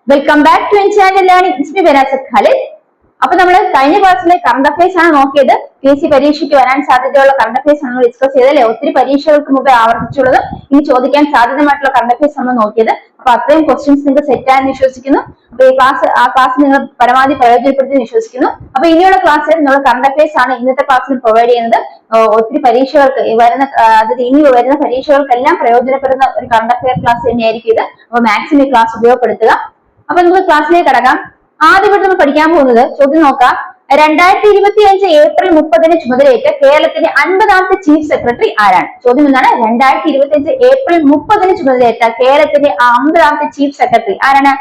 Welcome back to channel learning. It's me Banasath Khalid. അപ്പൊ നമ്മൾ കഴിഞ്ഞ ക്ലാസ്സിലെ കറണ്ട് അഫയേഴ്സ് ആണ് നോക്കിയത്. PC പരീക്ഷയ്ക്ക് വരാൻ സാധ്യതയുള്ള കറണ്ട് അഫയേഴ്സ് ആണ് ഡിസ്കസ് ചെയ്തല്ലേ. ഒത്തിരി പരീക്ഷകൾക്ക് മുമ്പേ ആവർത്തിച്ചുള്ളത് ഇനി ചോദിക്കാൻ സാധ്യതമായിട്ടുള്ള കറണ്ട് അഫയേഴ്സ് നമ്മൾ നോക്കിയത്. അപ്പൊ അത്രയും ക്വസ്റ്റ്യൻസ് നിങ്ങൾക്ക് സെറ്റ് ആയെന്ന് വിശ്വസിക്കുന്നു. അപ്പൊ ആ ക്ലാസ് നിങ്ങൾ പരമാവധി പ്രയോജനപ്പെടുത്തി വിശ്വസിക്കുന്നു. അപ്പൊ ഇനിയുള്ള ക്ലാസ്സിൽ നമ്മൾ കറണ്ട് അഫയേഴ്സ് ആണ് ഇന്നത്തെ ക്ലാസ്സിൽ പ്രൊവൈഡ് ചെയ്യുന്നത്. ഒത്തിരി പരീക്ഷകൾക്ക് ഇനി വരുന്ന പരീക്ഷകൾക്കെല്ലാം പ്രയോജനപ്പെടുന്ന ഒരു കറണ്ട് അഫയർ ക്ലാസ് തന്നെയായിരിക്കും ഇത്. അപ്പൊ മാക്സിമം ഈ ക്ലാസ് ഉപയോഗപ്പെടുത്തുക. അപ്പൊ നമുക്ക് ക്ലാസ്സിലേക്ക് കടക്കാം. ആദ്യമായിട്ട് നമ്മൾ പഠിക്കാൻ പോകുന്നത് ചോദ്യം നോക്കാം. 2025 ഏപ്രിൽ 30 ചുമതലയേറ്റ കേരളത്തിന്റെ 50ാമത്തെ ചീഫ് സെക്രട്ടറി ആരാണ്? ചോദ്യം എന്താണ്? 2025 ഏപ്രിൽ 30 ചുമതലയേറ്റ കേരളത്തിന്റെ 50ാമത്തെ ചീഫ് സെക്രട്ടറി ആരാണ്?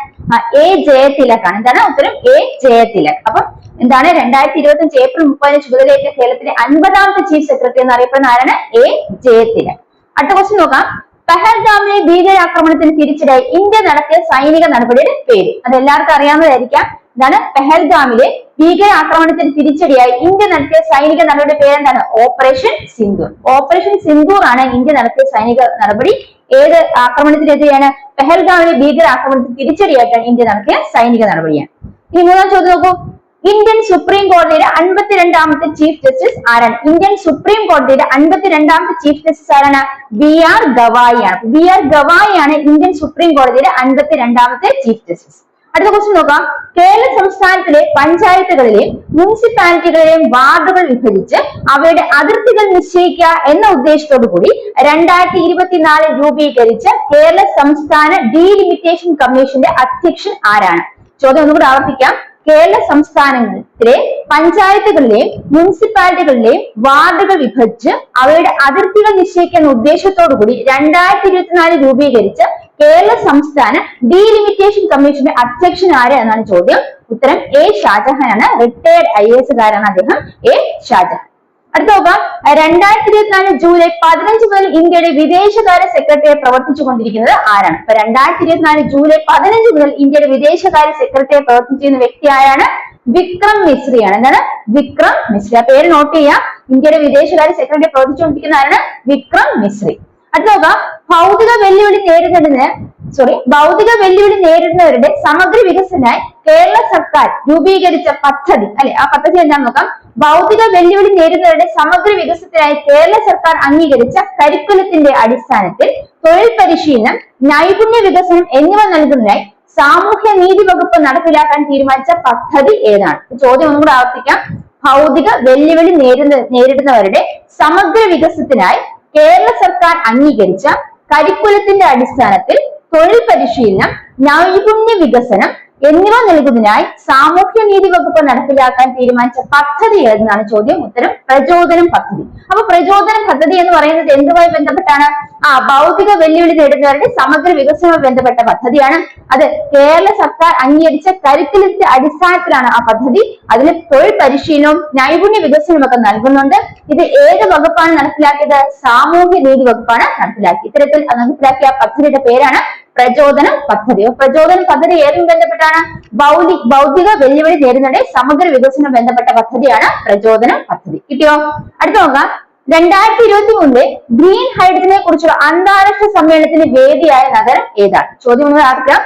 A ജയതിലക് ആണ്. എന്താണ് ഉത്തരം? A ജയതിലക്. അപ്പൊ എന്താണ് 2025 ഏപ്രിൽ 30 ചുമതലയേറ്റ കേരളത്തിന്റെ 50ാമത്തെ ചീഫ് സെക്രട്ടറി എന്നറിയപ്പെടുന്ന ആരാണ്? A ജയതിലക്. അടുത്ത ക്വസ്റ്റ്യൻ നോക്കാം. പഹൽഗാമിലെ ഭീകരാക്രമണത്തിന് തിരിച്ചടിയായി ഇന്ത്യ നടത്തിയ സൈനിക നടപടിയുടെ പേര്. അത് എല്ലാവർക്കും അറിയാവുന്നതായിരിക്കാം. എന്താണ്? പഹൽഗാമിലെ ഭീകരാക്രമണത്തിന് തിരിച്ചടിയായി ഇന്ത്യ നടത്തിയ സൈനിക നടപടിയുടെ പേരെന്താണ്? ഓപ്പറേഷൻ സിന്ദൂർ. ഓപ്പറേഷൻ സിന്ദൂർ ആണ് ഇന്ത്യ നടത്തിയ സൈനിക നടപടി. ഏത് ആക്രമണത്തിനെതിരെയാണ്? പഹൽഗാമിലെ ഭീകരാക്രമണത്തിന് തിരിച്ചടിയായിട്ടാണ് ഇന്ത്യ നടത്തിയ സൈനിക നടപടിയാണ്. ഇനി മൂന്നാം ചോദ്യം നോക്കൂ. ഇന്ത്യൻ സുപ്രീം കോടതിയുടെ 52ാമത്തെ ചീഫ് ജസ്റ്റിസ് ആരാണ്? ഇന്ത്യൻ സുപ്രീം കോടതിയുടെ 52ാമത്തെ ചീഫ് ജസ്റ്റിസ് ആരാണ്? BR ഗവായി ആണ്. BR ഗവായി ആണ് ഇന്ത്യൻ സുപ്രീം കോടതിയുടെ 52ാമത്തെ ചീഫ് ജസ്റ്റിസ്. അടുത്ത ക്വസ്റ്റ്യൻ നോക്കാം. കേരള സംസ്ഥാനത്തിലെ പഞ്ചായത്തുകളിലെയും മുനിസിപ്പാലിറ്റികളിലെയും വാർഡുകൾ വിഭജിച്ച് അവയുടെ അതിർത്തികൾ നിശ്ചയിക്കുക എന്ന ഉദ്ദേശത്തോടു കൂടി 2024 രൂപീകരിച്ച കേരള സംസ്ഥാന ഡീലിമിറ്റേഷൻ കമ്മീഷന്റെ അധ്യക്ഷൻ ആരാണ്? ചോദ്യം ഒന്നുകൂടി ആവർത്തിക്കാം. കേരള സംസ്ഥാനത്തിലെ പഞ്ചായത്തുകളിലെയും മുനിസിപ്പാലിറ്റികളിലെയും വാർഡുകൾ വിഭജിച്ച് അവയുടെ അതിർത്തികൾ നിശ്ചയിക്കുന്ന ഉദ്ദേശത്തോടു കൂടി 2024 രൂപീകരിച്ച കേരള സംസ്ഥാന ഡീലിമിറ്റേഷൻ കമ്മീഷന്റെ അധ്യക്ഷൻ ആര് എന്നാണ് ചോദ്യം. ഉത്തരം A ഷാജഹാൻ ആണ്. റിട്ടയർഡ് IAS കാരനാണ് അദ്ദേഹം. A ഷാജഹാൻ. അടുത്ത നോക്കാം. 2024 ജൂലൈ 15 മുതൽ ഇന്ത്യയുടെ വിദേശകാര്യ സെക്രട്ടറിയെ പ്രവർത്തിച്ചുകൊണ്ടിരിക്കുന്നത് ആരാണ്? അപ്പൊ 2024 ജൂലൈ 15 മുതൽ ഇന്ത്യയുടെ വിദേശകാര്യ സെക്രട്ടറിയെ പ്രവർത്തിച്ചിരുന്ന വ്യക്തി ആരാണ്? വിക്രം മിശ്രിയാണ്. എന്താണ്? വിക്രം മിശ്രി. ആ പേര് നോട്ട് ചെയ്യാം. ഇന്ത്യയുടെ വിദേശകാര്യ സെക്രട്ടറിയെ പ്രവർത്തിച്ചുകൊണ്ടിരിക്കുന്ന ആരാണ്? വിക്രം മിശ്രി. അടുത്ത നോക്കാം. ഭൗതിക വെല്ലുവിളി നേരിടുന്നവരുടെ സമഗ്ര വികസനത്തിനായി കേരള സർക്കാർ രൂപീകരിച്ച പദ്ധതി അല്ലെ. ആ പദ്ധതി എന്താണെന്ന് നോക്കാം. ഭൗതിക വെല്ലുവിളി നേരിടുന്നവരുടെ സമഗ്ര വികസനത്തിനായി കേരള സർക്കാർ അംഗീകരിച്ച കരിക്കുലത്തിന്റെ അടിസ്ഥാനത്തിൽ തൊഴിൽ പരിശീലനം, നൈപുണ്യ വികസനം എന്നിവ നൽകുന്നതിനായി സാമൂഹ്യ നീതി വകുപ്പ് നടപ്പിലാക്കാൻ തീരുമാനിച്ച പദ്ധതി ഏതാണ്? ചോദ്യം ഒന്നും കൂടെ ആവർത്തിക്കാം. ഭൗതിക വെല്ലുവിളി നേരിടുന്നവരുടെ സമഗ്ര വികസനത്തിനായി കേരള സർക്കാർ അംഗീകരിച്ച കരിക്കുലത്തിന്റെ അടിസ്ഥാനത്തിൽ തൊഴിൽ പരിശീലനം, നൈപുണ്യ വികസനം എന്നിവ നൽകുന്നതിനായി സാമൂഹ്യ നീതി വകുപ്പ് നടപ്പിലാക്കാൻ തീരുമാനിച്ച പദ്ധതി ഏതെന്നാണ് ചോദ്യം. ഉത്തരം പ്രചോദനം പദ്ധതി. അപ്പൊ പ്രചോദനം പദ്ധതി എന്ന് പറയുന്നത് എന്തുമായി ബന്ധപ്പെട്ടാണ്? ഭൗതിക വെല്ലുവിളി നേരിടുന്നവരുടെ സമഗ്ര വികസനവുമായി ബന്ധപ്പെട്ട പദ്ധതിയാണ്. അത് കേരള സർക്കാർ അംഗീകരിച്ച കരിക്കുലത്തിന്റെ അടിസ്ഥാനത്തിലാണ് ആ പദ്ധതി. അതിന് തൊഴിൽ പരിശീലനവും നൈപുണ്യ വികസനവും ഒക്കെ നൽകുന്നുണ്ട്. ഇത് ഏത് വകുപ്പാണ് നടപ്പിലാക്കിയത്? സാമൂഹ്യ നീതി വകുപ്പാണ് നടപ്പിലാക്കിയത്. ഇത്തരത്തിൽ നടപ്പിലാക്കിയ പദ്ധതിയുടെ പേരാണ് പ്രചോദനം പദ്ധതി. പ്രചോദനം പദ്ധതി ഏതും ബന്ധപ്പെട്ടാണ്? ഭൗതിക വെല്ലുവിളി നേരിടുന്നതിന്റെ സമഗ്ര വികസനം ബന്ധപ്പെട്ട പദ്ധതിയാണ് പ്രചോദനം പദ്ധതി. കിട്ടിയോ? അടുത്ത നോക്കാം. 2023 ഗ്രീൻ ഹൈഡ്രജനെ കുറിച്ചുള്ള അന്താരാഷ്ട്ര സമ്മേളനത്തിന് വേദിയായ നഗരം ഏതാണ്? ചോദ്യം ഒന്ന് ആർക്കാം.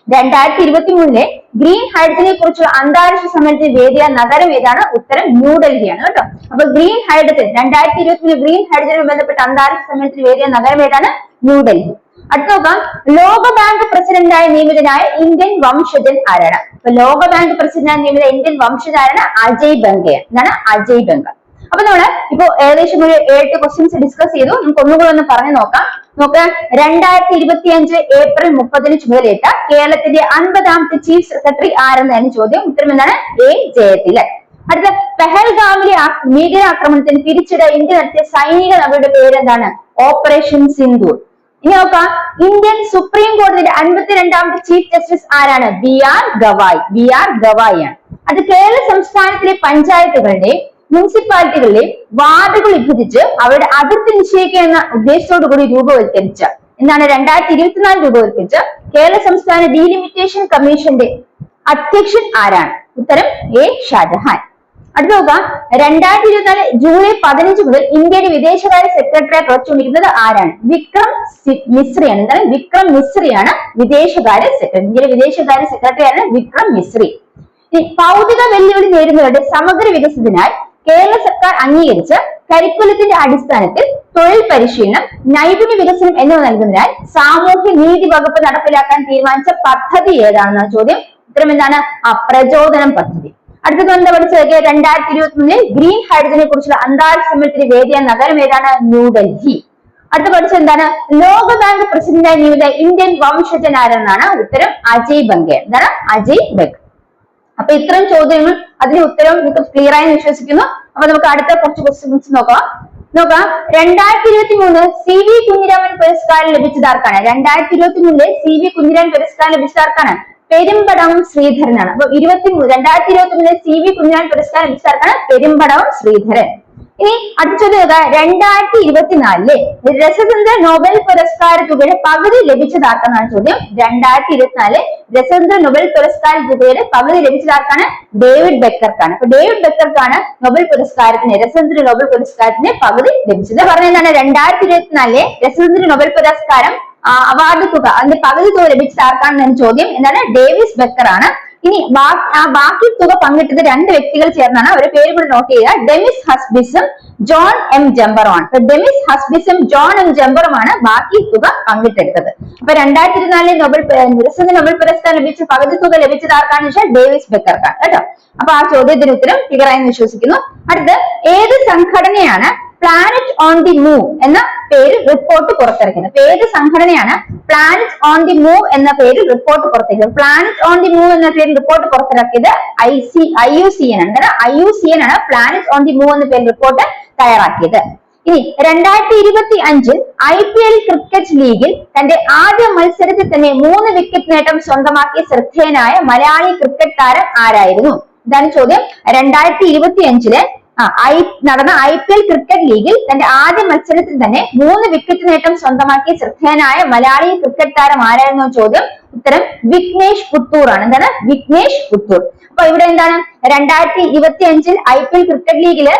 2023 ഗ്രീൻ ഹൈഡ്രജനെ കുറിച്ചുള്ള അന്താരാഷ്ട്ര സമ്മേളനത്തിന് വേദിയായ നഗരം ഏതാണ്? ഉത്തരം ന്യൂഡൽഹിയാണ് കേട്ടോ. അപ്പൊ ഗ്രീൻ ഹൈഡ്രജൻ 2023 ഗ്രീൻ ഹൈഡ്രജനുമായി ബന്ധപ്പെട്ട അന്താരാഷ്ട്ര സമ്മേളനത്തിന് വേദിയായ നഗരം ഏതാണ്? ന്യൂഡൽഹി. അടുത്ത നോക്കാം. ലോകബാങ്ക് പ്രസിഡന്റായി നിയമിതനായ ഇന്ത്യൻ വംശജൻ ആരാണ്? അപ്പൊ ലോകബാങ്ക് പ്രസിഡന്റായി നിയമിത ഇന്ത്യൻ വംശജനാണ് അജയ് ബംഗയാണ്. എന്താണ്? അജയ് ബംഗ. അപ്പൊ നമ്മള് ഇപ്പൊ ഏകദേശം ഒരു 7 ക്വസ്റ്റ്യൻസ് ഡിസ്കസ് ചെയ്തു. നമുക്ക് ഒന്നുകൂടെ ഒന്ന് പറഞ്ഞു നോക്കാം. 2025 ഏപ്രിൽ 30 ചുമതലയേറ്റ കേരളത്തിന്റെ 50ാമത്തെ ചീഫ് സെക്രട്ടറി ആരെന്നാണ് ചോദ്യം. ഉത്തരം എന്താണ്? A ജയതിലക്. അടുത്ത പഹൽഗാമിലെ ഭീകരാക്രമണത്തിന് തിരിച്ചടി ഇന്ത്യ നടത്തിയ സൈനിക നടപടിയുടെ പേരെന്താണ്? ഓപ്പറേഷൻ സിന്ദൂർ. ഇനി നോക്കാം. ഇന്ത്യൻ സുപ്രീം കോടതിയുടെ 52ാമത്തെ ചീഫ് ജസ്റ്റിസ് ആരാണ്? BR ഗവായി. BR ഗവായി ആണ്. അത് കേരള സംസ്ഥാനത്തിലെ പഞ്ചായത്തുകളുടെയും മുനിസിപ്പാലിറ്റികളിലെയും വാർഡുകൾ വിഭജിച്ച് അവരുടെ അതിർത്തി നിശ്ചയിക്കുക എന്ന ഉദ്ദേശത്തോടു കൂടി രൂപവത്കരിച്ച 2024 രൂപവത്കരിച്ച കേരള സംസ്ഥാന ഡീലിമിറ്റേഷൻ കമ്മീഷന്റെ അധ്യക്ഷൻ ആരാണ്? ഉത്തരം A ഷാജഹാൻ. അടുത്ത നോക്കാം, 2024 ജൂലൈ 15 മുതൽ ഇന്ത്യയുടെ വിദേശകാര്യ സെക്രട്ടറിയെ പ്രവർത്തിച്ചുകൊണ്ടിരിക്കുന്നത് ആരാണ്? വിക്രം മിശ്രിയാണ്. എന്താണ്? വിക്രം മിശ്രിയാണ് വിദേശകാര്യ സെക്രട്ടറി. ഇന്ത്യയുടെ വിദേശകാര്യ സെക്രട്ടറി ആണ് വിക്രം മിശ്രി. ഭൗതിക വെല്ലുവിളി നേരിടുന്നവരുടെ സമഗ്ര വികസനത്തിനായി കേരള സർക്കാർ അംഗീകരിച്ച കരിക്കുലത്തിന്റെ അടിസ്ഥാനത്തിൽ തൊഴിൽ പരിശീലനം, നൈപുണ്യ വികസനം എന്നിവ നൽകുന്നതിനായി സാമൂഹ്യ നീതി വകുപ്പ് നടപ്പിലാക്കാൻ തീരുമാനിച്ച പദ്ധതി ഏതാണെന്നാണ് ചോദ്യം. ഉത്തരം എന്താണ്? പ്രചോദനം പദ്ധതി. അടുത്തത് എന്താ പഠിച്ചത്? 2023 ഗ്രീൻ ഹൈഡ്രജനെ കുറിച്ചുള്ള അന്താരാഷ്ട്ര സമ്മേളനത്തിന് വേദിയായ നഗരം ഏതാണ്? ന്യൂഡൽഹി. അടുത്ത പഠിച്ചത് എന്താണ്? ലോകബാങ്ക് പ്രസിഡന്റായി നിയമിത ഇന്ത്യൻ വംശജൻ ആരെന്നാണ്? ഉത്തരം അജയ് ബംഗെ. എന്താണ്? അജയ് ബംഗ്. അപ്പൊ ഇത്തരം ചോദ്യങ്ങൾ, അതിന്റെ ഉത്തരവും നിങ്ങൾക്ക് ക്ലിയർ ആയി വിശ്വസിക്കുന്നു. അപ്പൊ നമുക്ക് അടുത്ത കുറച്ച് ക്വസ്റ്റ്യൻസ് നോക്കാം. 2023 CV കുഞ്ഞിരാമൻ പുരസ്കാരം ലഭിച്ചതാർക്കാണ്? 2023 CV കുഞ്ഞിരാമൻ പുരസ്കാരം ലഭിച്ചതാർക്കാണ്? പെരുമ്പടവം ശ്രീധരനാണ്. അപ്പൊ 2023 CV കുഞ്ഞിരാമൻ പുരസ്കാരം ലഭിച്ചതാർക്കാണ്? പെരുമ്പടവം ശ്രീധരൻ. ഇനി അടുത്ത ചോദ്യം 2024 രസതന്ത്ര നോബൽ പുരസ്കാര തുകയുടെ പകുതി ലഭിച്ചതാർക്കാണ് ചോദ്യം. 2024 രസതന്ത്ര നോബൽ പുരസ്കാര തുകയുടെ പകുതി ലഭിച്ചതാർക്കാണ്? ഡേവിഡ് ബെക്കർക്കാണ്. അപ്പൊ ഡേവിഡ് ബെക്കർക്കാണ് നോബൽ പുരസ്കാരത്തിന്, രസതന്ത്ര നോബൽ പുരസ്കാരത്തിന് പകുതി ലഭിച്ചത്. പറഞ്ഞതാണ് 2024 രസതന്ത്ര നോബൽ പുരസ്കാരം അവാർഡ് തുക, അതിന്റെ പകുതി തുക ലഭിച്ചത് ആർക്കാണെന്നാണ് ചോദ്യം. എന്താണ്? ഡേവിസ് ബെക്കർ ആണ്. ഇനി ബാക്കി തുക പങ്കിട്ടത് 2 വ്യക്തികൾ ചേർന്നാണ്. അവരുടെ പേര് കൂടി നോട്ട് ചെയ്യുക. ഡെമിസ് ഹസ്ബിസും ജോൺ എം ജംബറുമാണ്. അപ്പൊ ഡെമിസ് ഹസ്ബിസും ജോൺ എം ജംബറുമാണ് ബാക്കി തുക പങ്കിട്ടെടുത്തത്. അപ്പൊ 2024 രസതന്ത്ര നോബൽ പുരസ്കാരം ലഭിച്ച പകുതി തുക ലഭിച്ചത് ആർക്കാണെന്ന് വെച്ചാൽ ഡേവിസ് ബെക്കർക്കാണ് കേട്ടോ. അപ്പൊ ആ ചോദ്യത്തിന് ഉത്തരം ക്ലിയർ ആയെന്ന് വിശ്വസിക്കുന്നു. അടുത്ത്, ഏത് സംഘടനയാണ് പ്ലാനറ്റ് ഓൺ ദി മൂവ് എന്ന പേരിൽ റിപ്പോർട്ട് പുറത്തിറക്കുന്നത്? അപ്പൊ ഏത് സംഘടനയാണ് പ്ലാനറ്റ് ഓൺ ദി മൂവ് എന്ന പേരിൽ റിപ്പോർട്ട് പുറത്തിറക്കിയത്? പ്ലാനറ്റ് ഓൺ ദി മൂവ് എന്ന പേരിൽ റിപ്പോർട്ട് പുറത്തിറക്കിയത് IUCN ആണ്. IUCN ആണ് പ്ലാനറ്റ് ഓൺ ദി മൂവ് എന്ന പേരിൽ റിപ്പോർട്ട് തയ്യാറാക്കിയത്. ഇനി 2025 IPL ക്രിക്കറ്റ് ലീഗിൽ തന്റെ ആദ്യ മത്സരത്തിൽ തന്നെ 3 വിക്കറ്റ് നേട്ടം സ്വന്തമാക്കിയ ശ്രദ്ധേയനായ മലയാളി ക്രിക്കറ്റ് താരം ആരായിരുന്നു? ഇതാണ് ചോദ്യം. 2025 നടന്ന IPL ക്രിക്കറ്റ് ലീഗിൽ തന്റെ ആദ്യ മത്സരത്തിൽ തന്നെ 3 വിക്കറ്റ് നേട്ടം സ്വന്തമാക്കിയ ശ്രദ്ധേയനായ മലയാളി ക്രിക്കറ്റ് താരം ആരായിരുന്നു ചോദ്യം. ഉത്തരം വിഘ്നേഷ് പുത്തൂർ ആണ്. എന്താണ്? വിഘ്നേഷ് പുത്തൂർ. അപ്പൊ ഇവിടെ എന്താണ്? 2025 IPL ക്രിക്കറ്റ് ലീഗില്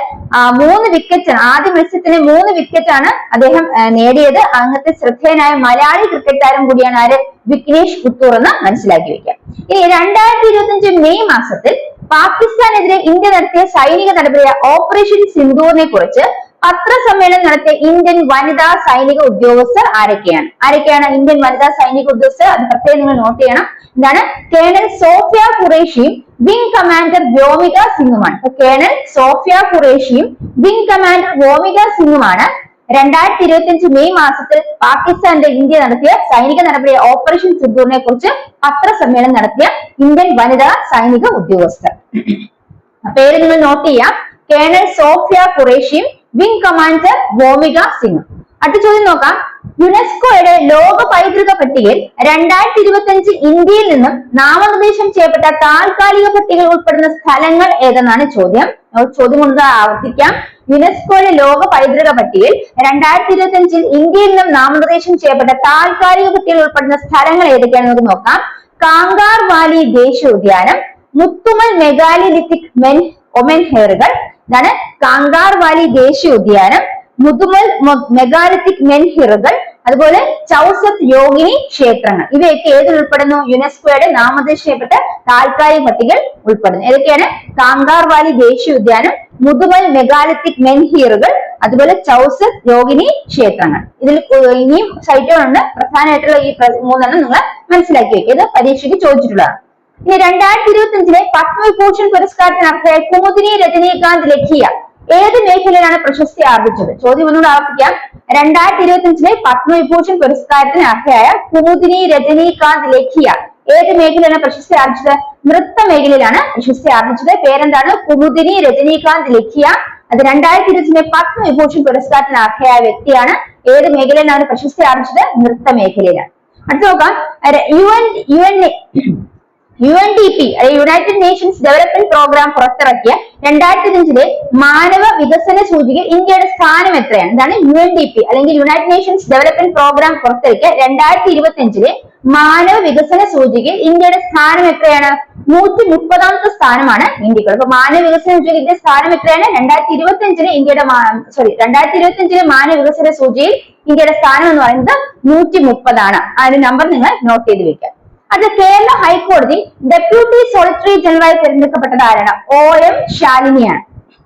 3 വിക്കറ്റ്, ആദ്യ മത്സരത്തിന് 3 വിക്കറ്റ് ആണ് അദ്ദേഹം നേടിയത്. അങ്ങനത്തെ ശ്രദ്ധേയനായ മലയാളി ക്രിക്കറ്റ് താരം കൂടിയാണ് ആര്? വിഘ്നേഷ് പുത്തൂർ എന്ന് മനസ്സിലാക്കി വെക്കാം. ഇനി 2025 മെയ് മാസത്തിൽ പാകിസ്ഥാനെതിരെ ഇന്ത്യ നടത്തിയ സൈനിക നടപടിയായ ഓപ്പറേഷൻ സിന്ദൂറിനെ കുറിച്ച് പത്രസമ്മേളനം നടത്തിയ ഇന്ത്യൻ വനിതാ സൈനിക ഉദ്യോഗസ്ഥർ ആരൊക്കെയാണ് ഇന്ത്യൻ വനിതാ സൈനിക ഉദ്യോഗസ്ഥർ? അത് പ്രത്യേകം നിങ്ങൾ നോട്ട് ചെയ്യണം. എന്താണ്? കേണൽ സോഫിയ ഖുറേഷിയും വിംഗ് കമാൻഡർ വ്യോമിക സിംഗുമാണ്. കേണൽ സോഫിയ ഖുറേഷിയും വിംഗ് കമാൻഡർ വ്യോമിക സിംഗുമാണ് 2025 മെയ് മാസത്തിൽ പാകിസ്ഥാന്റെ ഇന്ത്യ നടത്തിയ സൈനിക നടപടിയായ ഓപ്പറേഷൻ സിന്ദൂറിനെ കുറിച്ച് പത്രസമ്മേളനം നടത്തിയ ഇന്ത്യൻ വനിതാ സൈനിക ഉദ്യോഗസ്ഥർ. പേര് നിങ്ങൾ നോട്ട് ചെയ്യാം. കേണൽ സോഫിയ ഖുറേഷിയും വിംഗ് കമാൻഡർ വ്യോമിക സിംഗ്. അടുത്ത ചോദ്യം നോക്കാം. യുനെസ്കോയുടെ ലോക പൈതൃക പട്ടികയിൽ 2025 ഇന്ത്യയിൽ നിന്നും നാമനിർദ്ദേശം ചെയ്യപ്പെട്ട താൽക്കാലിക പട്ടികയിൽ ഉൾപ്പെടുന്ന സ്ഥലങ്ങൾ ഏതെന്നാണ് ചോദ്യം. ചോദ്യം കൊണ്ട് ആവർത്തിക്കാം. യുനെസ്കോയുടെ ലോക പൈതൃക പട്ടികയിൽ 2025 ഇന്ത്യയിൽ നിന്നും നാമനിർദ്ദേശം ചെയ്യപ്പെട്ട താൽക്കാലിക പട്ടികയിൽ ഉൾപ്പെടുന്ന സ്ഥലങ്ങൾ ഏതൊക്കെയാണെന്ന് നമുക്ക് നോക്കാം. കാങ്കാർ വാലി ദേശീയോദ്യാനം, മുത്തുമൽ മെഗാലിത്തിക് ഒമെൻഹെയറുകൾ, ഇതാണ് കാങ്കാർ വാലി ദേശീയോദ്യാനം, മുതുമൽ മെഗാലിത്തിക് മെൻഹിറുകൾ, അതുപോലെ ചൗസത്ത് യോഗിനി ക്ഷേത്രങ്ങൾ. ഇവയൊക്കെ ഏതിൽ ഉൾപ്പെടുന്നു? യുനെസ്കോയുടെ നാമനിർദ്ദേശം ചെയ്യപ്പെട്ട താൽക്കാലിക പട്ടികയിൽ ഉൾപ്പെടുന്നു. ഏതൊക്കെയാണ്? കാങ്കാർ വാലി ദേശീയോദ്യാനം, മുതുമൽ മെഗാലിത്തിക് മെൻഹിറുകൾ, അതുപോലെ ചൗസത്ത് യോഗിനി ക്ഷേത്രങ്ങൾ. ഇതിൽ ഇനിയും സൈറ്റുകളുണ്ട്. പ്രധാനമായിട്ടുള്ള ഈ 3 നിങ്ങൾ മനസ്സിലാക്കി വെക്കുക. ഇത് പരീക്ഷയ്ക്ക് ചോദിച്ചിട്ടുള്ളതാണ്. ഇനി 2025 പത്മവിഭൂഷൺ പുരസ്കാരത്തിന് അർഹയായ കുമുദിനി രജനീകാന്ത് ലഖിയ ഏത് മേഖലയിലാണ് പ്രശസ്തി ആർജിച്ചത്? ചോദ്യം ഒന്നുകൂടെ ആവർത്തിക്കാം. 2025 പത്മവിഭൂഷൺ പുരസ്കാരത്തിന് അർഹയായ കുമുദിനി രജനീകാന്ത് ലഖിയ ഏത് മേഖലയിലാണ് പ്രശസ്തി ആർജിച്ചത്? നൃത്ത മേഖലയിലാണ് പ്രശസ്തി ആർജിച്ചത്. പേരെന്താണ്? കുമുദിനി രജനീകാന്ത് ലഖിയ. അത് 2025 പത്മവിഭൂഷൺ പുരസ്കാരത്തിന് അർഹയായ വ്യക്തിയാണ്. ഏത് മേഖലയിലാണ് പ്രശസ്തി ആർജിച്ചത്? നൃത്ത മേഖലയിലാണ്. അടുത്ത നോക്കാം. UNDP united nations development programme പുറത്തിറക്കിയ 2005 മാനവ വികസന സൂചികയിൽ ഇന്ത്യയുടെ സ്ഥാനം എത്രയാണ്? എന്താണ് UNDP അല്ലെങ്കിൽ യുണൈറ്റഡ് നേഷൻസ് ഡെവലപ്മെന്റ് പ്രോഗ്രാം പുറത്തിറക്കിയ 2025 മാനവ വികസന സൂചികയിൽ ഇന്ത്യയുടെ സ്ഥാനം എത്രയാണ്? 130ാമത്തെ സ്ഥാനമാണ് ഇന്ത്യക്കുള്ളത്. അപ്പൊ മാനവ വികസന സൂചിയിൽ ഇന്ത്യ സ്ഥാനം എത്രയാണ്? 2025 ഇന്ത്യയുടെ 2025 മാനവ വികസന സൂചിയിൽ ഇന്ത്യയുടെ സ്ഥാനം എന്ന് പറയുന്നത് 130 അതിന്റെ നമ്പർ നിങ്ങൾ നോട്ട് ചെയ്ത് വെക്കുക. അത് കേരള ഹൈക്കോടതി ഡെപ്യൂട്ടി സോളിസിറ്റർ ജനറലായി തിരഞ്ഞെടുക്കപ്പെട്ടത് ആരാണ്? OM ശാലിനിയാണ്.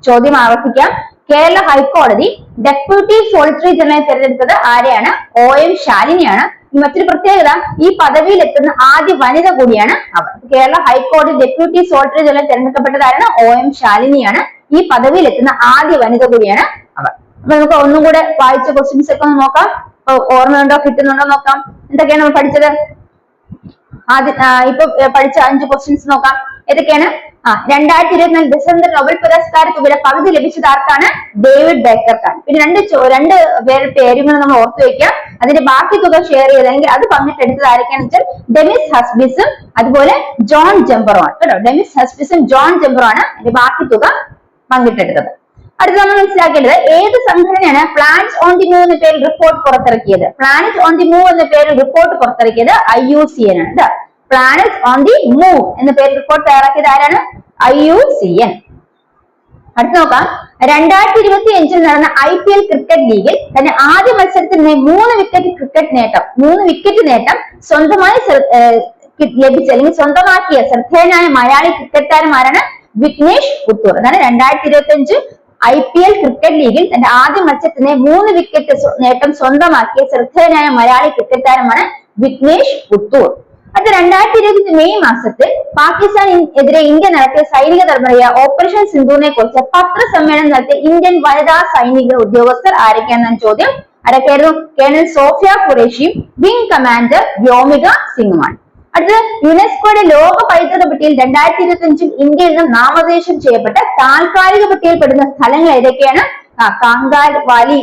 ചോദ്യം ആവർത്തിക്കാം. കേരള ഹൈക്കോടതി ഡെപ്യൂട്ടി സോളിസിറ്റർ ജനറലായി തിരഞ്ഞെടുത്തത് ആരെയാണ്? OM ശാലിനിയാണ്. മറ്റൊരു പ്രത്യേകത, ഈ പദവിയിൽ എത്തുന്ന ആദ്യ വനിത കൂടിയാണ് അവർ. കേരള ഹൈക്കോടതി ഡെപ്യൂട്ടി സോളിസിറ്റർ ജനറൽ തിരഞ്ഞെടുക്കപ്പെട്ടത് ആരാണ്? OM ശാലിനിയാണ്. ഈ പദവിയിൽ എത്തുന്ന ആദ്യ വനിത കൂടിയാണ് അവർ. അപ്പൊ നമുക്ക് ഒന്നും കൂടെ വായിച്ച ക്വസ്റ്റ്യൻസ് ഒക്കെ ഒന്ന് നോക്കാം. ഓർമ്മയുണ്ടോ, കിട്ടുന്നുണ്ടോ നോക്കാം. എന്തൊക്കെയാണ് നമ്മൾ പഠിച്ചത്? ഇപ്പൊ പഠിച്ച 5 ക്വസ്റ്റ്യൻസ് നോക്കാം. ഏതൊക്കെയാണ്? 2024 ഡിസംബർ നൊബേൽ പുരസ്കാര തുകയുടെ പകുതി ലഭിച്ചത് ആർക്കാണ്? ഡേവിഡ് ബേക്കർക്കാണ്. പിന്നെ രണ്ട് പേരുടെ പേരുകൾ നമ്മൾ ഓർത്തു വെക്കാം. അതിന്റെ ബാക്കി തുക ഷെയർ ചെയ്ത് അല്ലെങ്കിൽ അത് പങ്കിട്ടെടുത്തത് ആരൊക്കെയാണെന്ന് വെച്ചാൽ ഡെമിസ് ഹസ്ബിസും അതുപോലെ ജോൺ ജംബറുമാണ് കേട്ടോ. ഡെമിസ് ഹസ്ബിസും ജോൺ ജംബറുമാണ് അതിന്റെ ബാക്കി തുക പങ്കിട്ടെടുത്തത്. അടുത്ത നമ്മൾ മനസ്സിലാക്കേണ്ടത്, ഏത് സംഘടനയാണ് പ്ലാനറ്റ് ഓൺ ദി മൂവ് എന്ന പേരിൽ റിപ്പോർട്ട് പുറത്തിറക്കിയത്? പ്ലാനറ്റ് ഓൺ ദി മൂവ് എന്ന പേരിൽ റിപ്പോർട്ട് പുറത്തിറക്കിയത് IUCN ആണ്. പ്ലാനറ്റ് ഓൺ ദി മൂവ് എന്ന പേരിൽ റിപ്പോർട്ട് തയ്യാറാക്കിയത് ആരാണ്? IUCN. അടുത്ത നോക്കാം. 2025 നടന്ന IPL ക്രിക്കറ്റ് ലീഗിൽ തന്നെ ആദ്യ മത്സരത്തിൽ 3 വിക്കറ്റ് നേട്ടം സ്വന്തമായി ലഭിച്ച അല്ലെങ്കിൽ സ്വന്തമാക്കിയ ശ്രദ്ധേയനായ മലയാളി ക്രിക്കറ്റ് താരം ആരാണ്? വിഘ്നേഷ് പുത്തൂർ. അതാണ് 2025 IPL ക്രിക്കറ്റ് ലീഗിൽ തന്റെ ആദ്യ മത്സരത്തിന് 3 വിക്കറ്റ് നേട്ടം സ്വന്തമാക്കിയ ശ്രദ്ധേയനായ മലയാളി ക്രിക്കറ്റ് താരമാണ് വിഘ്നേഷ് പുത്തൂർ. അടുത്ത 2025 മെയ് മാസത്തിൽ പാകിസ്ഥാനെതിരെ ഇന്ത്യ നടത്തിയ സൈനിക നടപടിയായ ഓപ്പറേഷൻ സിന്ദൂറിനെ കുറിച്ച് പത്രസമ്മേളനം നടത്തിയ ഇന്ത്യൻ വനിതാ സൈനിക ഉദ്യോഗസ്ഥർ ആരൊക്കെയാണെന്നാണ് ചോദ്യം. ആരൊക്കെയായിരുന്നു? കേണൽ സോഫിയ ഖുറേഷിയും വിംഗ് കമാൻഡർ വ്യോമിക സിംഗുമാണ്. അടുത്തത്, യുനെസ്കോയുടെ ലോക പൈതൃക പട്ടികയിൽ 2025 ഇന്ത്യയിൽ നിന്നും നാമനിർദ്ദേശം ചെയ്യപ്പെട്ട താൽക്കാലിക പട്ടികയിൽപ്പെടുന്ന സ്ഥലങ്ങൾ ഏതൊക്കെയാണ്? കങ്കാർ വാലി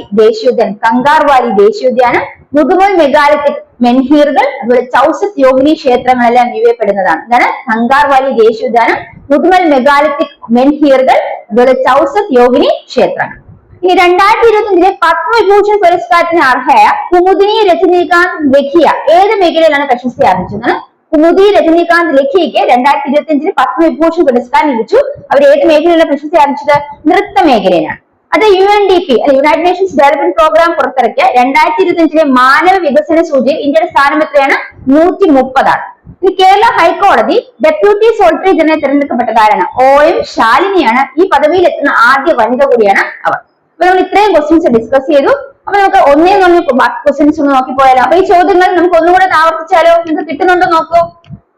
ദേശീയോദ്യാനം, മുതുമൽ മെഗാലിത്തിക് മെൻഹീറുകൾ, അതുപോലെ ചൗസത്ത് യോഗിനി ക്ഷേത്രങ്ങളെല്ലാം ഇവയപ്പെടുന്നതാണ്. ഇതാണ് കങ്കാർ വാലി ദേശീയോദ്യാനം, മുതുമൽ മെഗാലിത്തിക് മെൻഹീറുകൾ, അതുപോലെ ചൗസത്ത് യോഗിനി ക്ഷേത്രങ്ങൾ. ഇനി 2025 പത്മവിഭൂഷൺ പുരസ്കാരത്തിന് അർഹയായ കുമുദിനി രജനീകാന്ത് ലഖിയ ഏത് മേഖലയിലാണ് പ്രശസ്തി ആർജിച്ചത്? കുമുദി രജനീകാന്ത് ലഖിയയ്ക്ക് 2025 പത്മവിഭൂഷൺ പുരസ്കാരം ലഭിച്ചു. അവർ ഏത് മേഖലയിലാണ് പ്രശസ്തി ആർജിച്ചത്? നൃത്ത മേഖലയിലാണ്. അത് UNDP united nations development programme പുറത്തിറക്കിയ 2025 മാനവ വികസന സൂചിയിൽ ഇന്ത്യയുടെ സ്ഥാനം എത്രയാണ്? 130. ഇനി കേരള ഹൈക്കോടതി ഡെപ്യൂട്ടി സോളിസിറ്റർ ജനറൽ തിരഞ്ഞെടുക്കപ്പെട്ടത് ആരാണ്? OM ശാലിനിയാണ്. ഈ പദവിയിൽ എത്തുന്ന ആദ്യ വനിത കൂടിയാണ് അവർ. അപ്പൊ നമ്മൾ ഇത്രയും ക്വസ്റ്റ്യൻസ് ഡിസ്കസ് ചെയ്തു. അപ്പൊ നമുക്ക് ഒന്നേ ക്വസ്റ്റ്യൻസ് ഒന്ന് നോക്കിപ്പോയാലോ? അപ്പൊ ഈ ചോദ്യങ്ങൾ നമുക്ക് ഒന്നുകൂടെ ആവർത്തിച്ചാലോ? നിങ്ങൾക്ക് കിട്ടുന്നുണ്ടോ നോക്കൂ.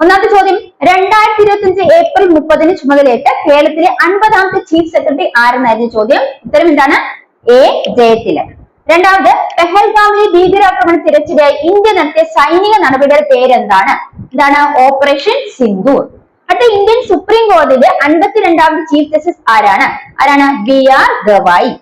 ഒന്നാമത്തെ ചോദ്യം, 2025 ഏപ്രിൽ 30 ചുമതലയേറ്റ കേരളത്തിലെ 50ാമത്തെ ചീഫ് സെക്രട്ടറി ആരെന്നായിരുന്നു ചോദ്യം. ഉത്തരം എന്താണ്? A. ജയതിലക്. രണ്ടാമത്, പെഹൽഗാമിലെ ഭീകരാക്രമണ തിരച്ചിലായി ഇന്ത്യ നടത്തിയ സൈനിക നടപടിയുടെ പേരെന്താണ്? ഇതാണ് ഓപ്പറേഷൻ സിന്ദൂർ. അടുത്ത, ഇന്ത്യൻ സുപ്രീം കോടതിയിലെ 52ാമത്തെ ചീഫ് ജസ്റ്റിസ് ആരാണ്? BR ഗവായി.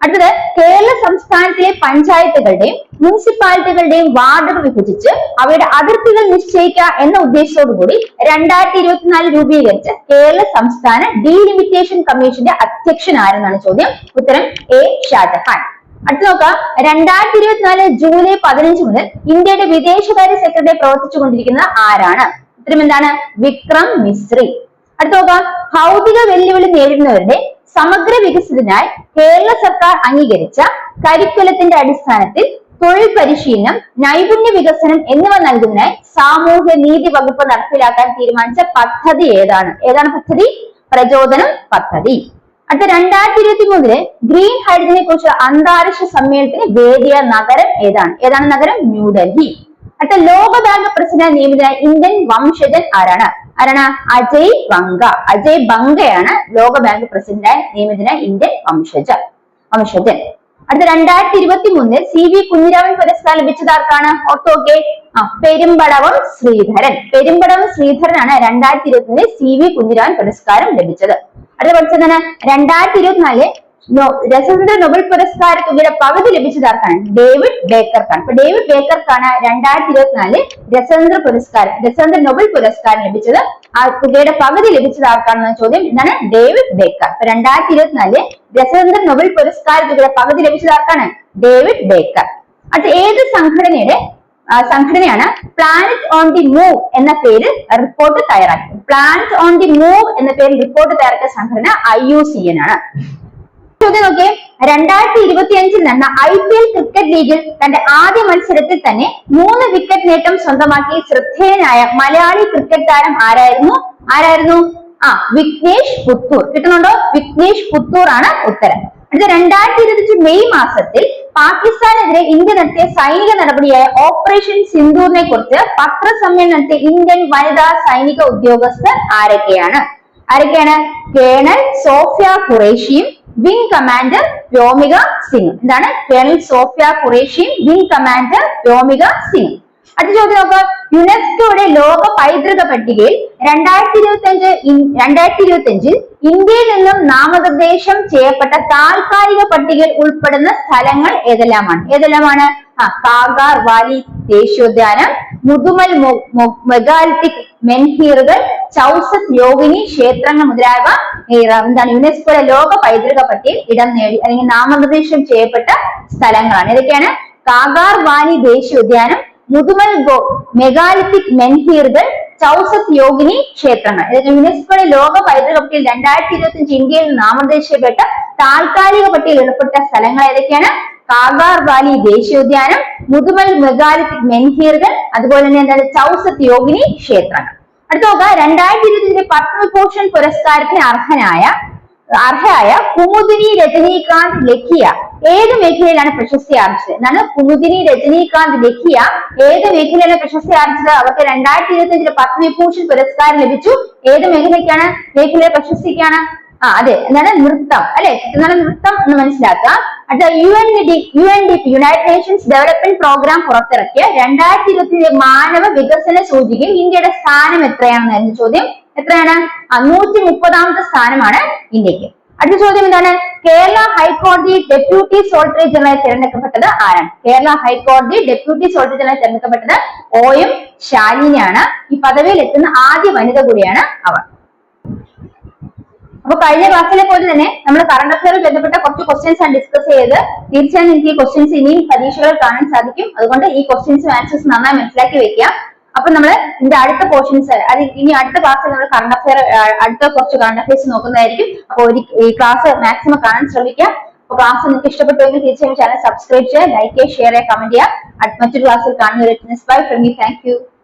അടുത്തത്, കേരള സംസ്ഥാനത്തിലെ പഞ്ചായത്തുകളുടെയും മുനിസിപ്പാലിറ്റികളുടെയും വാർഡുകൾ വിഭജിച്ച് അവയുടെ അതിർത്തികൾ നിശ്ചയിക്കുക എന്ന ഉദ്ദേശത്തോടുകൂടി 2024 രൂപീകരിച്ച കേരള സംസ്ഥാന ഡീലിമിറ്റേഷൻ കമ്മീഷന്റെ അധ്യക്ഷൻ ആരെന്നാണ് ചോദ്യം. ഉത്തരം A. ഷാജഹാൻ. അടുത്ത നോക്കാം, 2024 ജൂലൈ 15 മുതൽ ഇന്ത്യയുടെ വിദേശകാര്യ സെക്രട്ടറി പ്രവർത്തിച്ചുകൊണ്ടിരിക്കുന്നത് ആരാണ്? ഉത്തരം എന്താണ്? വിക്രം മിശ്രി. അടുത്ത നോക്കാം, ഭൗതിക വെല്ലുവിളി നേരിടുന്നവരുടെ സമഗ്ര വികസനത്തിനായി കേരള സർക്കാർ അംഗീകരിച്ച കരിക്കുലത്തിന്റെ അടിസ്ഥാനത്തിൽ തൊഴിൽ പരിശീലനം, നൈപുണ്യ വികസനം എന്നിവ നൽകുന്നതിനായി സാമൂഹ്യ നീതി വകുപ്പ് നടപ്പിലാക്കാൻ തീരുമാനിച്ച പദ്ധതി ഏതാണ്? ഏതാണ് പദ്ധതി? പ്രചോദനം പദ്ധതി. അടുത്ത 2023 ഗ്രീൻ ഹൈഡ്രജനെ കുറിച്ച് അന്താരാഷ്ട്ര സമ്മേളനത്തിന് വേദിയ നഗരം ഏതാണ്? ഏതാണ് നഗരം? ന്യൂഡൽഹി. അടുത്ത, ലോക ബാങ്ക് പ്രസിഡന്റ് നിയമിതനായ ഇന്ത്യൻ വംശജൻ ആരാണ്? അജയ് ബംഗയാണ് ലോക ബാങ്ക് പ്രസിഡന്റായി നിയമിതനായ ഇന്ത്യൻ വംശജൻ. അടുത്ത 2023 CV കുഞ്ഞിരാമൻ പുരസ്കാരം ലഭിച്ചത് ആർക്കാണ്? ഓർത്തോക്കെ, പെരുമ്പടവം ശ്രീധരനാണ് 2023 CV കുഞ്ഞിരാമൻ പുരസ്കാരം ലഭിച്ചത്. അടുത്ത പഠിച്ചതാണ് 2024 രസതന്ത്ര നൊബേൽ പുരസ്കാര തുകയുടെ പകുതി ലഭിച്ചത് ആർക്കാണ്? ഡേവിഡ് ബേക്കർക്കാണ്. അപ്പൊ ഡേവിഡ് ബേക്കർക്കാണ് 2024 രസതന്ത്ര നൊബേൽ പുരസ്കാരം ലഭിച്ചത്. ആ തുകയുടെ പകുതി ലഭിച്ചത് ആർക്കാണെന്ന ചോദ്യം. എന്താണ്? David Baker. അപ്പൊ 2024 രസതന്ത്ര നൊബേൽ പുരസ്കാര തുകയുടെ പകുതി ലഭിച്ചത് ആർക്കാണ്? David Baker. അത് ഏത് സംഘടനയാണ് പ്ലാനറ്റ് ഓൺ ദി മൂവ് എന്ന പേരിൽ റിപ്പോർട്ട് തയ്യാറാക്കിയത്? പ്ലാൻസ് ഓൺ ദി മൂവ് എന്ന പേരിൽ റിപ്പോർട്ട് തയ്യാറാക്കിയ സംഘടന IUCN ആണ്. ചോദ്യം നോക്കിയേ, 2025 നടന്ന IPL ക്രിക്കറ്റ് ലീഗിൽ തന്റെ ആദ്യ മത്സരത്തിൽ തന്നെ 3 വിക്കറ്റ് നേട്ടം സ്വന്തമാക്കി ശ്രദ്ധേയനായ മലയാളി ക്രിക്കറ്റ് താരം ആരായിരുന്നു? വിഘ്നേഷ് പുത്തൂർ. കിട്ടുന്നുണ്ടോ? വിഘ്നേഷ് പുത്തൂർ ആണ് ഉത്തരം. അടുത്ത 2025 മെയ് മാസത്തിൽ പാകിസ്ഥാനെതിരെ ഇന്ത്യ നടത്തിയ സൈനിക നടപടിയായ ഓപ്പറേഷൻ സിന്ദൂറിനെ കുറിച്ച് പത്രസമ്മേളനം നടത്തിയ ഇന്ത്യൻ വനിതാ സൈനിക ഉദ്യോഗസ്ഥർ ആരൊക്കെയാണ്? കേണൽ സോഫിയ ഖുറേഷിയും വിംഗ് കമാൻഡർ വ്യോമിക സിംഗ്. എന്താണ്? കേണൽ സോഫിയ ഖുറേഷിയും വിംഗ് കമാൻഡർ വ്യോമിക സിംഗ്. അടുത്ത ചോദ്യം നോക്കാം. യുനെസ്കോയുടെ ലോക പൈതൃക പട്ടികയിൽ 2025 ഇന്ത്യയിൽ നിന്നും നാമനിർദ്ദേശം ചെയ്യപ്പെട്ട താൽക്കാലിക പട്ടികയിൽ ഉൾപ്പെടുന്ന സ്ഥലങ്ങൾ ഏതെല്ലാമാണ്? കാഗാർ വാലി ദേശീയോദ്യാനം, മുതുമൽ മെഗാലിത്തിക് മെൻഹീറുകൾ, ചൗസത്ത് യോഗിനി ക്ഷേത്രങ്ങൾ മുതലായവ എന്താണ് യുനെസ്കോയുടെ ലോക പൈതൃക പട്ടികയിൽ ഇടം നേടി അല്ലെങ്കിൽ നാമനിർദ്ദേശം ചെയ്യപ്പെട്ട സ്ഥലങ്ങളാണ്. ഏതൊക്കെയാണ്? കാഗാർ വാലി ദേശീയോദ്യാനം, മുതുമൽ മെഗാലിത്തിക് മെൻഹീറുകൾ, ചൗസത്ത് യോഗിനി ക്ഷേത്രങ്ങൾ. ഇതൊക്കെ യുനെസ്കോയുടെ ലോക പൈതൃക പട്ടികയിൽ 2025 ഇന്ത്യയിൽ നാമനിർദ്ദേശിക്കപ്പെട്ട താൽക്കാലിക പട്ടികയിൽ ഉൾപ്പെട്ട സ്ഥലങ്ങൾ ഏതൊക്കെയാണ്? കാഗാർ വാലി ദേശീയോദ്യാനം, മുതുമൽ മെഗാലിത്തിക് മെൻഹീറുകൾ, അതുപോലെ തന്നെ എന്താണ് ചൗസത്ത് യോഗിനി ക്ഷേത്രങ്ങൾ. അടുത്ത നോക്കുക, 2025 പത്മഭൂഷൺ പുരസ്കാരത്തിന് അർഹയായ കുമുദിനി രജനീകാന്ത് ലഖിയ ഏത് മേഖലയിലാണ് പ്രശസ്തി ആർജിച്ചത്? എന്നാണ് കുമുദിനി രജനീകാന്ത് ലഖിയ ഏത് മേഖലയിലാണ് പ്രശസ്തി ആർജിച്ചത്? അവർക്ക് 2025 പത്മഭൂഷൺ പുരസ്കാരം ലഭിച്ചു. ഏത് മേഖലയുടെ പ്രശസ്തിക്കാണ്? അതെ, എന്താണ്? നൃത്തം അല്ലെ? എന്താണ് നൃത്തം എന്ന് മനസ്സിലാക്കുക. അടുത്ത UNDP united nations development programme പുറത്തിറക്കിയ 2025 മാനവ വികസന സൂചികയിൽ ഇന്ത്യയുടെ സ്ഥാനം എത്രയാണെന്നായിരുന്നു ചോദ്യം. എത്രയാണ്? 130ാമത്തെ സ്ഥാനമാണ് ഇന്ത്യക്ക്. അടുത്ത ചോദ്യം എന്താണ്? കേരള ഹൈക്കോടതി ഡെപ്യൂട്ടി സോളിസിറ്റർ ജനറൽ തിരഞ്ഞെടുക്കപ്പെട്ടത് ആരാണ്? കേരള ഹൈക്കോടതി ഡെപ്യൂട്ടി സോളിസിറ്റർ ജനറൽ തിരഞ്ഞെടുക്കപ്പെട്ടത് OM ശാലിനിയാണ്. ഈ പദവിയിൽ എത്തുന്ന ആദ്യ വനിത കൂടിയാണ് അവർ. അപ്പൊ കഴിഞ്ഞ ക്ലാസ്സിലെ പോലെ തന്നെ നമ്മൾ കറണ്ട് അഫയറുമായി ബന്ധപ്പെട്ട കുറച്ച് ക്വസ്റ്റ്യൻസ് ആണ് ഡിസ്കസ് ചെയ്ത്. തീർച്ചയായും നിങ്ങൾക്ക് ഈ ക്വസ്റ്റ്യൻസ് ഇനിയും പരീക്ഷകൾ കാണാൻ സാധിക്കും. അതുകൊണ്ട് ഈ ക്വസ്റ്റ്യൻസും ആൻസേഴ്സ് നന്നായി മനസ്സിലാക്കി വെക്കുക. അപ്പൊ നമ്മൾ ഇതിന്റെ അടുത്ത പോർഷൻസ് ഇനി അടുത്ത ക്ലാസ്സിൽ നമ്മൾ കറണ്ട് അഫയർ അടുത്ത കുറച്ച് കറണ്ട് അഫയേഴ്സ് നോക്കുന്നതായിരിക്കും. അപ്പോൾ ഈ ക്ലാസ് മാക്സിമം കാണാൻ ശ്രമിക്കുക. അപ്പൊ ക്ലാസ് നിങ്ങൾക്ക് ഇഷ്ടപ്പെട്ടുവെങ്കിൽ തീർച്ചയായും ചാനൽ സബ്സ്ക്രൈബ് ചെയ്യുക, ലൈക്ക് ചെയ്യുക, ഷെയർ ചെയ്യുക, കമന്റ് ചെയ്യുക. മറ്റൊരു ക്ലാസ്സിൽ കാണുന്നവരെ bye from me. Thank you.